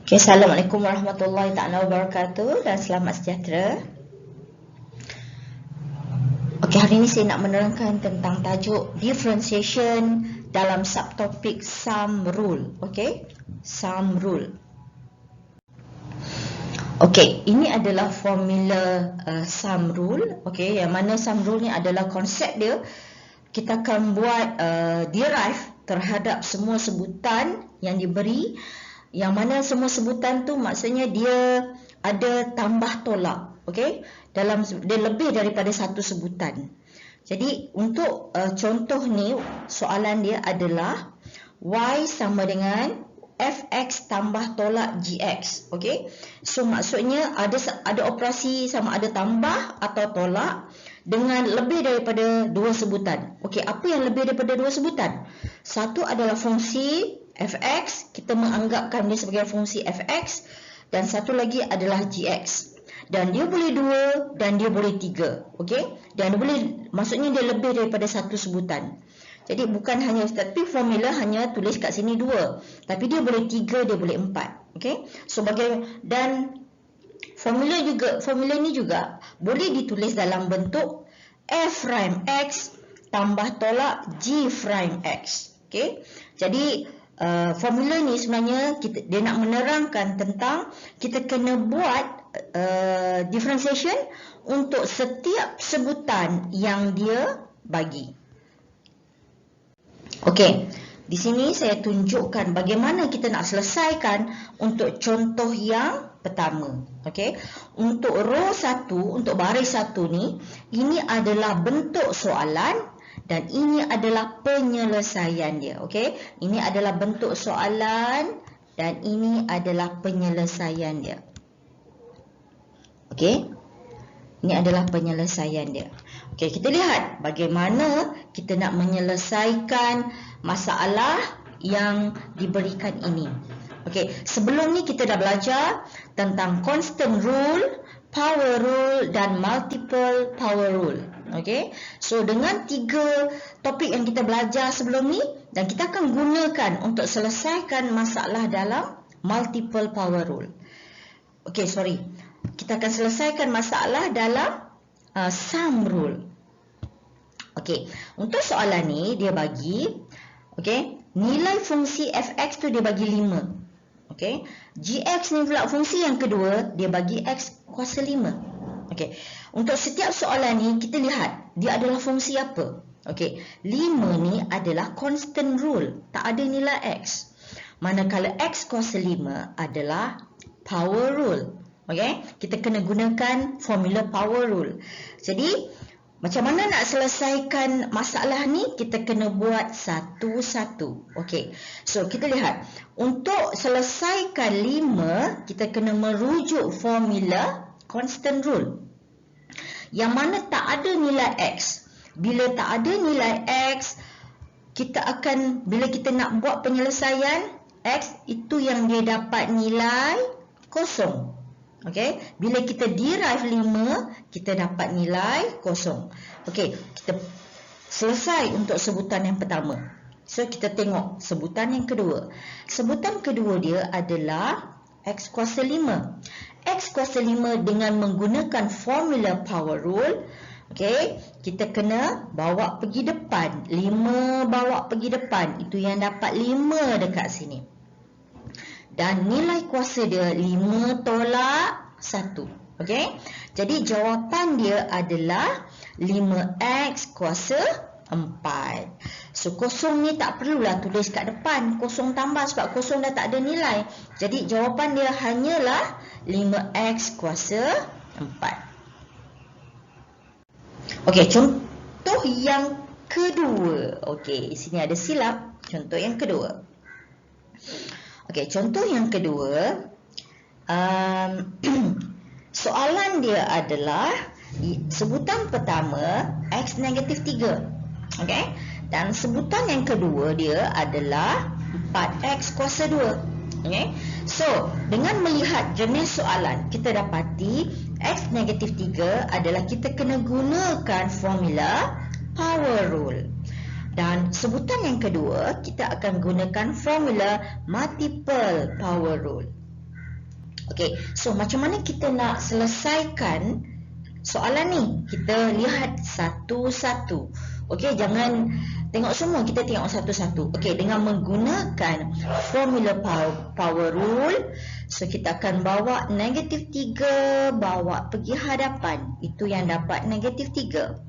Okay, Assalamualaikum warahmatullahi taala wabarakatuh dan selamat sejahtera. Okay, hari ini saya nak menerangkan tentang tajuk differentiation dalam subtopik sum rule. Okay, sum rule. Okay, ini adalah formula sum rule. Okay, yang mana sum rule ni adalah konsep dia. Kita akan buat derive terhadap semua sebutan yang diberi, yang mana semua sebutan tu maksudnya dia ada tambah tolak. Okey, dia lebih daripada satu sebutan. Jadi untuk contoh ni, soalan dia adalah y sama dengan fx tambah tolak gx. Okey, so maksudnya ada operasi sama ada tambah atau tolak dengan lebih daripada dua sebutan. Okey, apa yang lebih daripada dua sebutan? Satu adalah fungsi fx, kita menganggapkan dia sebagai fungsi fx, dan satu lagi adalah gx. Dan dia boleh dua dan dia boleh tiga. Okey, dan dia boleh, maksudnya dia lebih daripada satu sebutan. Jadi bukan hanya, tapi formula hanya tulis kat sini dua, tapi dia boleh tiga, dia boleh empat. Okey, so dan formula ni juga boleh ditulis dalam bentuk f prime x tambah tolak g prime x. Okey, jadi formula ni sebenarnya dia nak menerangkan tentang kita kena buat differentiation untuk setiap sebutan yang dia bagi. Okey, di sini saya tunjukkan bagaimana kita nak selesaikan untuk contoh yang pertama. Okey, untuk row 1, untuk baris 1 ni, ini adalah bentuk soalan dan ini adalah penyelesaian dia. Okey, ini adalah bentuk soalan dan ini adalah penyelesaian dia. Okey, ini adalah penyelesaian dia. Okey, kita lihat bagaimana kita nak menyelesaikan masalah yang diberikan ini. Okey, sebelum ni kita dah belajar tentang constant rule, power rule dan multiple power rule. Okey, so dengan tiga topik yang kita belajar sebelum ni, dan kita akan gunakan untuk selesaikan masalah dalam multiple power rule. Okey, kita akan selesaikan masalah dalam sum rule. Okey, untuk soalan ni dia bagi, okey, nilai fungsi fx tu dia bagi 5. Okey, gx ni pula fungsi yang kedua, dia bagi x kuasa 5. Okey, untuk setiap soalan ni kita lihat dia adalah fungsi apa. Okey, 5 ni adalah constant rule, tak ada nilai x. Manakala x kuasa 5 adalah power rule. Okey, kita kena gunakan formula power rule. Jadi macam mana nak selesaikan masalah ni? Kita kena buat satu-satu. Okey, so kita lihat untuk selesaikan 5, kita kena merujuk formula constant rule yang mana tak ada nilai x. Bila tak ada nilai x, bila kita nak buat penyelesaian, x itu yang dia dapat nilai kosong. Okey, bila kita derive 5, kita dapat nilai kosong. Okey, kita selesai untuk sebutan yang pertama. So kita tengok sebutan yang kedua. Sebutan kedua dia adalah x kuasa 5. X kuasa 5 dengan menggunakan formula power rule. Okey, kita kena bawa pergi depan. 5 bawa pergi depan, itu yang dapat 5 dekat sini. Dan nilai kuasa dia 5 tolak 1. Okey, jadi jawapan dia adalah 5x kuasa 4. So kosong ni tak perlulah tulis kat depan, kosong tambah sebab kosong dah tak ada nilai. Jadi jawapan dia hanyalah 5x kuasa 4. Okey, contoh yang kedua. Okey, sini ada silap. Contoh yang kedua. Okey, contoh yang kedua, soalan dia adalah sebutan pertama x negatif 3. Okey, dan sebutan yang kedua dia adalah 4x kuasa 2. Okey, so dengan melihat jenis soalan, kita dapati x negatif 3 adalah kita kena gunakan formula power rule. Dan sebutan yang kedua, kita akan gunakan formula multiple power rule. Okey, so macam mana kita nak selesaikan soalan ni? Kita lihat satu-satu. Okey, jangan tengok semua, kita tengok satu-satu. Okey, dengan menggunakan formula power rule, so kita akan bawa negatif 3 bawa pergi hadapan. Itu yang dapat negatif 3.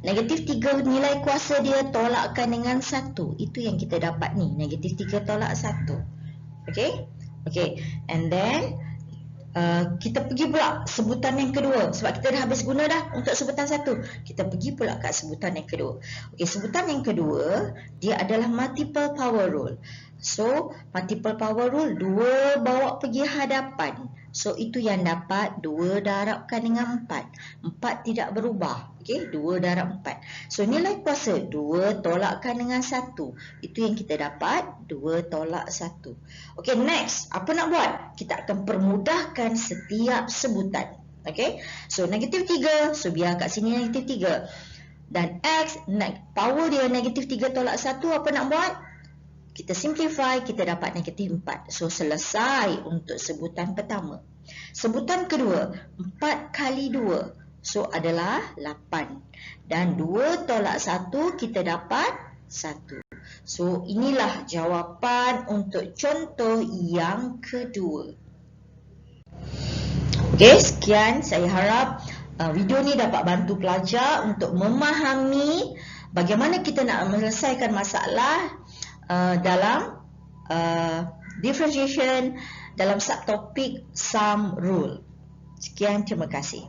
Negatif 3 nilai kuasa dia tolakkan dengan 1. Itu yang kita dapat ni, negatif 3 tolak 1. Okey? Okey, and then kita pergi pula sebutan yang kedua. Sebab kita dah habis guna dah untuk sebutan 1. Kita pergi pula kat sebutan yang kedua. Okey, sebutan yang kedua dia adalah multiple power rule. So, multiple power rule 2 bawa pergi hadapan. So, itu yang dapat 2 darabkan dengan 4. 4 tidak berubah. Okey, 2 darab 4. So, nilai kuasa 2 tolakkan dengan 1. Itu yang kita dapat 2 tolak 1. Okey, next. Apa nak buat? Kita akan permudahkan setiap sebutan. Okey, so negatif 3. So, biar kat sini negatif 3. Dan X, power dia negatif 3 tolak 1. Apa nak buat? Kita simplify, kita dapat negatif 4. So, selesai untuk sebutan pertama. Sebutan kedua, 4 kali 2. So, adalah 8. Dan 2 tolak 1, kita dapat 1. So, inilah jawapan untuk contoh yang kedua. Okey, sekian. Saya harap video ni dapat bantu pelajar untuk memahami bagaimana kita nak menyelesaikan masalah dalam differentiation dalam subtopik sum rule. Sekian, terima kasih.